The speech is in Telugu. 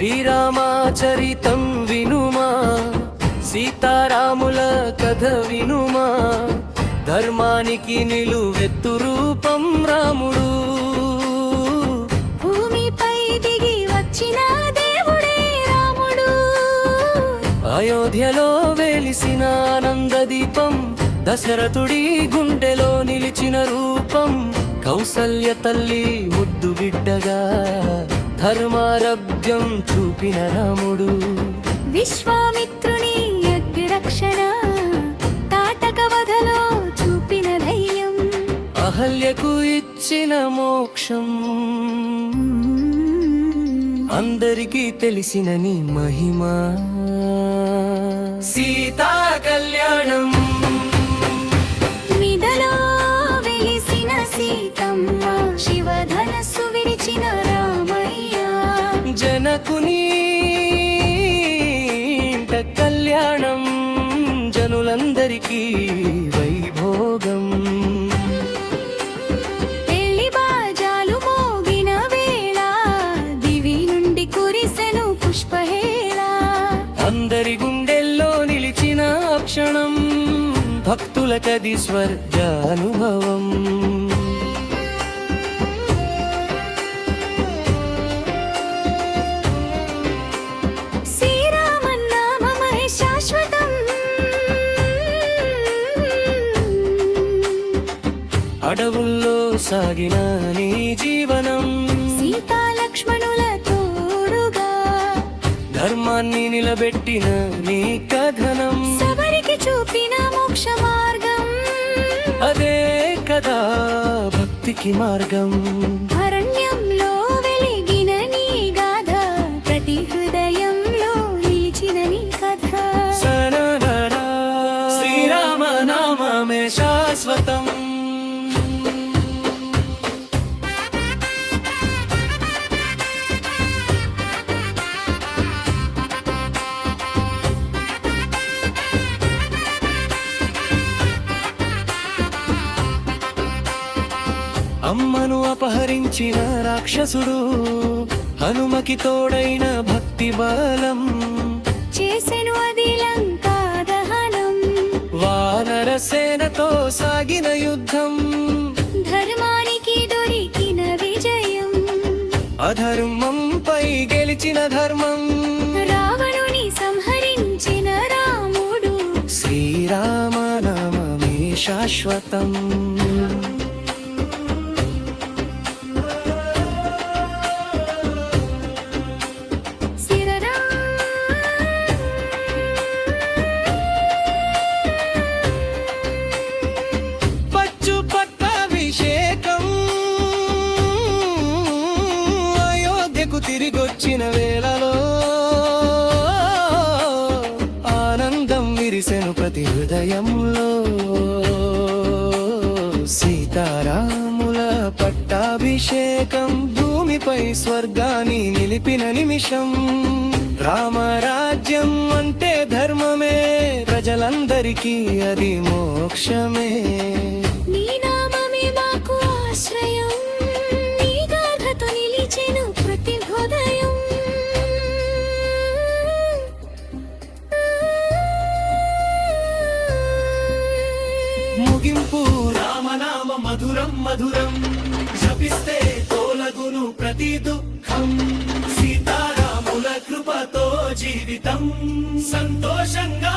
శ్రీరామచరితం వినుమా, సీతారాముల కథ వినుమా, ధర్మానికి నిలువెత్తు రూపం రాముడు. భూమిపై దిగి వచ్చిన దేవుడే రాముడు. అయోధ్యలో వెలిసిన ఆనంద దీపం, దశరథుడి గుండెలో నిలిచిన రూపం, కౌసల్య తల్లి ముద్దు బిడ్డగా ధర్మారభ్యం చూపిన రాముడు. విశ్వామిత్రుని అగ్నిరక్షణ, తాటక వధలో చూపిన ధైర్యం, అహల్యకు ఇచ్చిన మోక్షం, అందరికీ తెలిసిన నీ మహిమ. సీతా కళ్యాణం మిదలో వెలిసిన సీతమ్మ, శివధనస్సు విరిచిన రామయ్య, జనకుని ఇంట కళ్యాణం, జనులందరికీ వైభోగం. పెళ్లి బాజాలు మోగిన వేళ, దివి నుండి కురిసెను పుష్పహేళ, అందరి గుండెల్లో నిలిచిన క్షణం, భక్తులకది స్వర్గానుభవం. శ్రీరామన్నామమే శాశ్వతం, అడవుల్లో సాగిన నీ జీవనం, సీతా లక్ష్మణుల తోడుగా ధర్మాన్ని నిలబెట్టిన నీ కథనం, సబరికి చూపిన మోక్ష మార్గం, అదే కదా భక్తికి మార్గం. అరణ్యంలో వెలిగిన నీ గాథ, ప్రతి హృదయంలో నిలిచిన నీ కథ. సననరా శ్రీరామ నామమే శాశ్వతం. అమ్మను అపహరించిన రాక్షసుడు, హనుమకి తోడైన భక్తి బలం, చేసెను అది లంకా దహనం, వానర సేనతో సాగిన యుద్ధం, ధర్మానికి దొరికిన విజయం, అధర్మంపై గెలిచిన ధర్మం, రావణుని సంహరించిన రాముడు. శ్రీరామ నామమే శాశ్వతం. సిరరా పచ్చు పట్టాభిషేకం, అయోధ్యకు తిరిగొచ్చిన వేళలో ఆనందం విరిసెను ప్రతి హృదయంలో. సీతారాముల పట్టాభిషేకం, భూమిపై స్వర్గాన్ని నిలిపిన నిమిషం. రామరాజ్యం అంటే ధర్మమే, ప్రజలందరికీ అది మోక్షమే. నీ నామమే మాకు ఆశ్రయం, నీ గాథతో నిలిచెను ప్రతి హృదయం. ముగింపు రామనామ మధురం మధురం, జపిస్తే తోలగును ప్రతి దుఃఖం. సీతారాముల కృపతో జీవితం సంతోషంగా